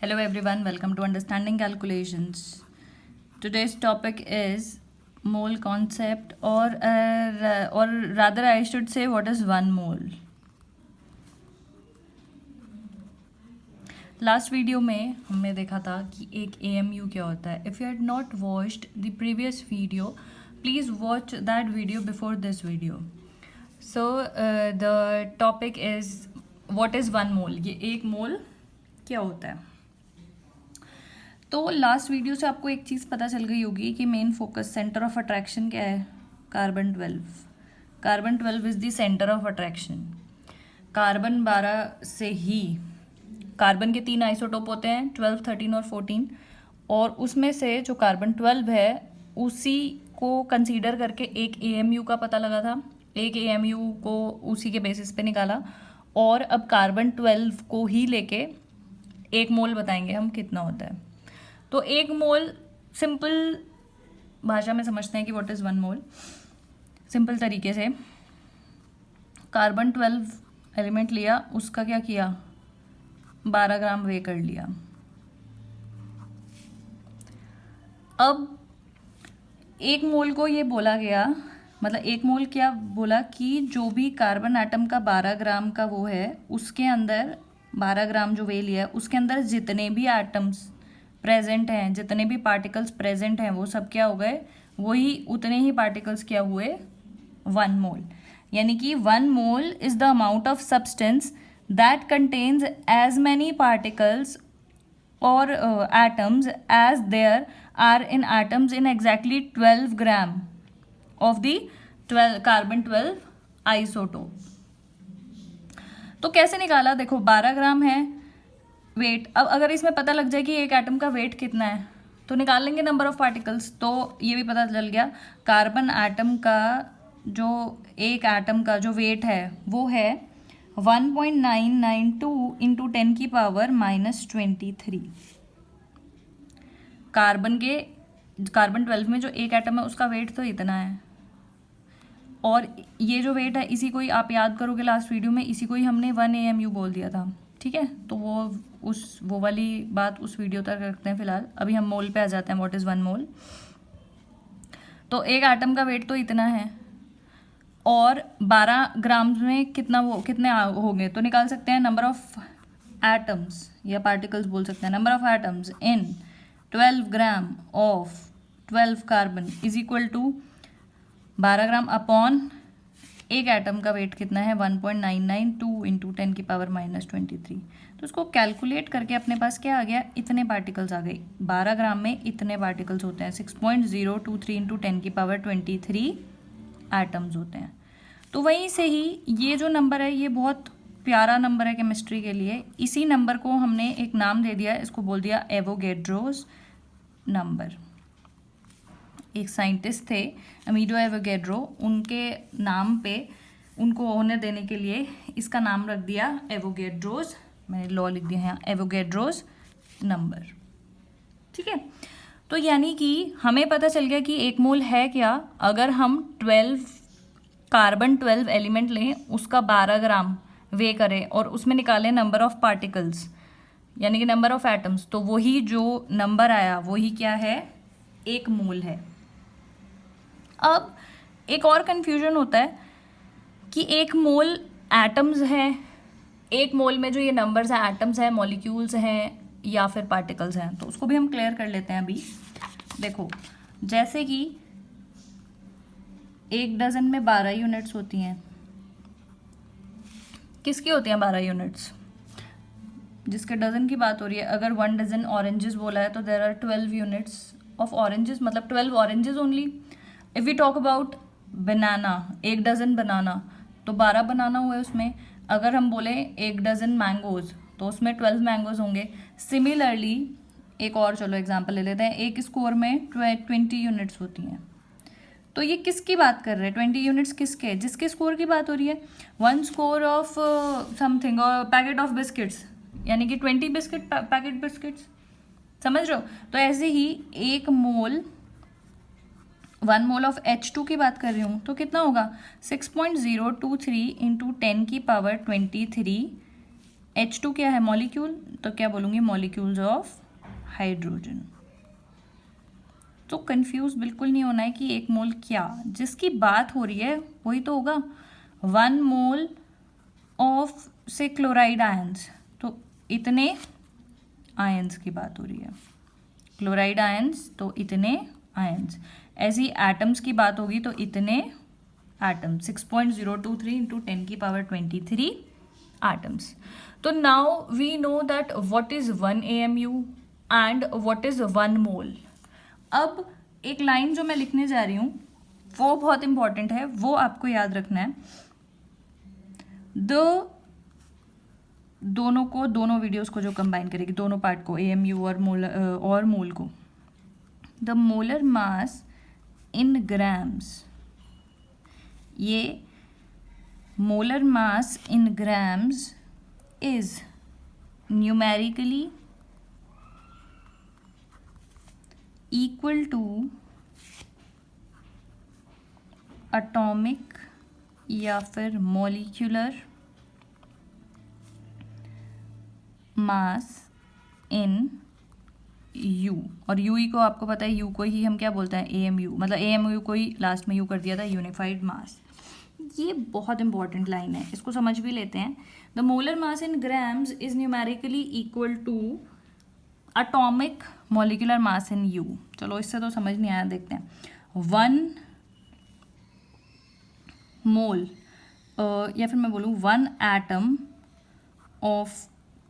Hello everyone, welcome to Understanding Calculations. Today's topic is mole concept or rather I should say what is one mole. Last video में हमने देखा था कि एक AMU क्या होता है. If you had not watched the previous video, please watch that video before this video. So the topic is what is one mole. ये एक मोल क्या होता है. तो लास्ट वीडियो से आपको एक चीज़ पता चल गई होगी कि main focus centre of attraction क्या है. Carbon 12 is the centre of attraction. Carbon 12 से ही कार्बन के 3 आइसोटोप होते हैं 12, 13 और 14 और उसमें से जो कार्बन 12 है उसी को कंसीडर करके एक AMU का पता लगा था. एक AMU को उसी के बेसिस पे निकाला और अब कार्बन 12 को ही लेके एक मोल बताएंगे हम कितना होता है. तो एक मोल सिंपल भाषा में समझते हैं कि what is one mole. Simple तरीके से कार्बन 12 एलिमेंट लिया, उसका क्या किया 12 ग्राम वे कर लिया. अब एक मोल को ये बोला गया, मतलब एक मोल क्या बोला कि जो भी कार्बन एटम का 12 ग्राम का वो है उसके अंदर 12 ग्राम जो वे लिया उसके अंदर जितने भी एटम्स प्रेजेंट हैं, जितने भी पार्टिकल्स प्रेजेंट हैं वो सब क्या हो गए, वही उतने ही पार्टिकल्स क्या हुए वन मोल. यानी कि one mole is the amount of substance that contains as many particles और atoms as there are in atoms in exactly 12 gram of the carbon 12 isotope. तो कैसे निकाला, देखो 12 ग्राम है वेट. अब अगर इसमें पता लग जाए कि एक एटम का वेट कितना है तो निकाल लेंगे नंबर ऑफ पार्टिकल्स. तो ये भी पता चल गया कार्बन एटम का जो एक एटम का जो वेट है वो है 1.992 इंटू 10 की पावर -23. कार्बन 12 में जो एक एटम है उसका वेट तो इतना है और ये जो वेट है इसी को ही आप याद करोगे लास्ट वीडियो में, इसी को ही हमने 1 AMU बोल दिया था. ठीक है, तो वो वाली बात उस वीडियो तक रखते हैं फिलहाल. अभी हम मोल पे आ जाते हैं, व्हाट इज़ वन मोल. तो एक एटम का वेट तो इतना है और 12 ग्राम में कितने होंगे तो निकाल सकते हैं नंबर ऑफ एटम्स या पार्टिकल्स बोल सकते हैं. Number of atoms in 12 gram of 12 carbon is equal to 12 gram upon एक एटम का वेट कितना है 1.992 इंटू 10 की पावर -23. तो उसको कैलकुलेट करके अपने पास क्या आ गया, इतने पार्टिकल्स आ गए. 12 ग्राम में इतने पार्टिकल्स होते हैं 6.023 इंटू 10 की पावर 23 एटम्स होते हैं. तो वहीं से ही ये जो नंबर है ये बहुत प्यारा नंबर है केमिस्ट्री के लिए. इसी नंबर को हमने एक नाम दे दिया, इसको बोल दिया एवोगैड्रोस नंबर. एक साइंटिस्ट थे अमीडो एवोगैड्रो, उनके नाम पे उनको होने देने के लिए इसका नाम रख दिया एवोगैड्रोस. मैंने लॉ लिख दिया यहाँ एवोगैड्रोस नंबर. ठीक है, तो यानी कि हमें पता चल गया कि एक मोल है क्या. अगर हम कार्बन 12 एलिमेंट लें, उसका 12 ग्राम वे करें और उसमें निकालें नंबर ऑफ पार्टिकल्स यानी कि नंबर ऑफ एटम्स, तो वही जो नंबर आया वही क्या है, एक मोल है. अब एक और कन्फ्यूजन होता है कि एक मोल एटम्स हैं, एक मोल में जो ये नंबर्स हैं एटम्स हैं, मॉलिक्यूल्स हैं या फिर पार्टिकल्स हैं. तो उसको भी हम क्लियर कर लेते हैं अभी. देखो जैसे कि एक डजन में 12 यूनिट्स होती हैं. किसकी होती हैं 12 यूनिट्स, जिसके डजन की बात हो रही है. अगर 1 डजन ऑरेंजेस बोला है तो there are 12 units of oranges, मतलब 12 oranges only. If we talk about banana, एक डजन बनाना तो 12 बनाना हुआ है उसमें. अगर हम बोले एक डजन मैंगोज तो उसमें 12 मैंगोज होंगे. सिमिलरली एक और चलो एग्जांपल ले लेते हैं, एक स्कोर में 20 यूनिट्स होती हैं. तो ये किसकी बात कर रहे हैं, 20 यूनिट्स किसके, जिसके स्कोर की बात हो रही है. 1 स्कोर ऑफ समथिंग और पैकेट ऑफ बिस्किट्स यानी कि 20 बिस्किट पैकेट बिस्किट्स, समझ रहे हो. तो ऐसे ही एक मोल 1 मोल ऑफ H2 की बात कर रही हूँ तो कितना होगा 6.023 इंटू 10 की पावर 23 H2 क्या है? मॉलिक्यूल, तो क्या बोलूँगी? Molecules of hydrogen. तो कंफ्यूज बिल्कुल नहीं होना है कि एक मोल क्या, जिसकी बात हो रही है वही तो होगा। 1 मोल ऑफ से क्लोराइड आयंस, तो इतने आयंस की बात हो रही है। क्लोराइड आयंस तो इतने आयंस। ऐसी एटम्स की बात होगी तो इतने एटम, 6.023 इंटू 10 की पावर 23 एटम्स। तो now we know that what is 1 AMU and what is 1 mole. अब एक लाइन जो मैं लिखने जा रही हूँ वो बहुत इंपॉर्टेंट है, वो आपको याद रखना है। दोनों वीडियोस को जो कंबाइन करेगी, दोनों पार्ट को, AMU और मोल को। The molar mass in grams, ये molar mass in grams is numerically equal to atomic या फिर मॉलिक्यूलर मास इन U। और यू को आपको पता है, यू को ही हम क्या बोलते हैं? AMU, मतलब AMU को ही लास्ट में यू कर दिया था, यूनिफाइड मास। ये बहुत इंपॉर्टेंट लाइन है, इसको समझ भी लेते हैं। The molar mass in grams is numerically equal to atomic molecular mass in U। चलो इससे तो समझ नहीं आया, देखते हैं। 1 मोल या फिर मैं बोलूँ 1 एटम ऑफ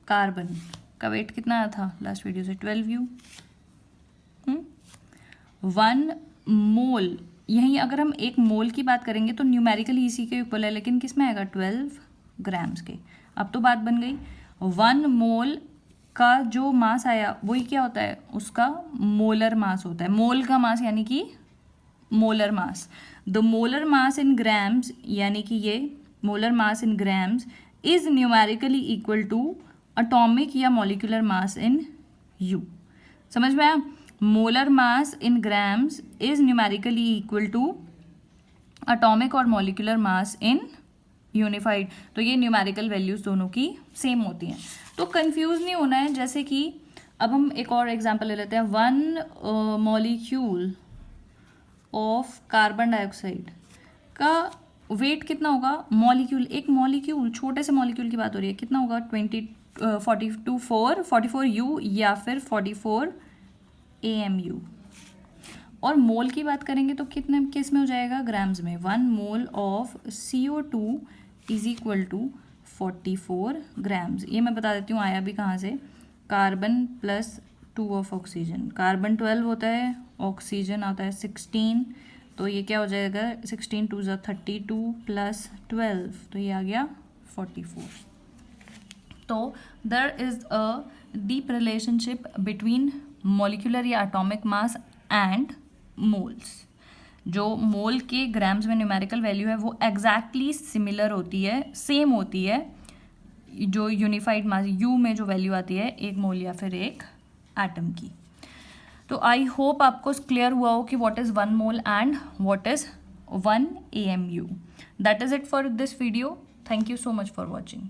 कार्बन का वेट कितना आया था लास्ट वीडियो से? 12U। 1 मोल, यहीं अगर हम एक मोल की बात करेंगे तो न्यूमेरिकली इसी के इक्वल है, लेकिन किस में आएगा? 12 ग्राम्स के। अब तो बात बन गई। 1 मोल का जो मास आया वही क्या होता है? उसका मोलर मास होता है। मोल का मास यानी कि molar mass. The molar mass in grams, यानी कि ये molar mass in grams is numerically equal to atomic या मॉलिक्यूलर मास इन U। समझ में आया? Molar mass in grams is numerically equal to atomic और मॉलिक्यूलर मास इन यूनिफाइड। तो ये न्यूमेरिकल वैल्यूज दोनों की सेम होती हैं, तो कंफ्यूज नहीं होना है। जैसे कि अब हम एक और एग्जांपल ले लेते हैं। 1 मॉलिक्यूल ऑफ कार्बन डाइऑक्साइड का वेट कितना होगा? मॉलिक्यूल, एक मॉलिक्यूल, छोटे से मॉलिक्यूल की बात हो रही है, कितना होगा? 44U या फिर 44 AMU। और मोल की बात करेंगे तो कितने, किस में हो जाएगा? ग्राम्स में। 1 mole of CO2 is equal to 44 grams. ये मैं बता देती हूँ आया भी कहाँ से। Carbon plus 2 of oxygen, carbon 12 होता है, ऑक्सीजन आता है 16, तो ये क्या हो जाएगा? 16 2 ज़ा 32 प्लस 12, तो ये आ गया 44। तो there is a deep relationship between molecular या एटॉमिक मास एंड मोल्स। जो मोल के ग्राम्स में न्यूमेरिकल वैल्यू है वो एग्जैक्टली सिमिलर होती है, सेम होती है जो यूनिफाइड मास U में जो वैल्यू आती है एक मोल या फिर एक एटम की। तो आई होप आपको क्लियर हुआ हो कि what is 1 mole and what is 1 AMU। That is it for this video. Thank you so much for watching.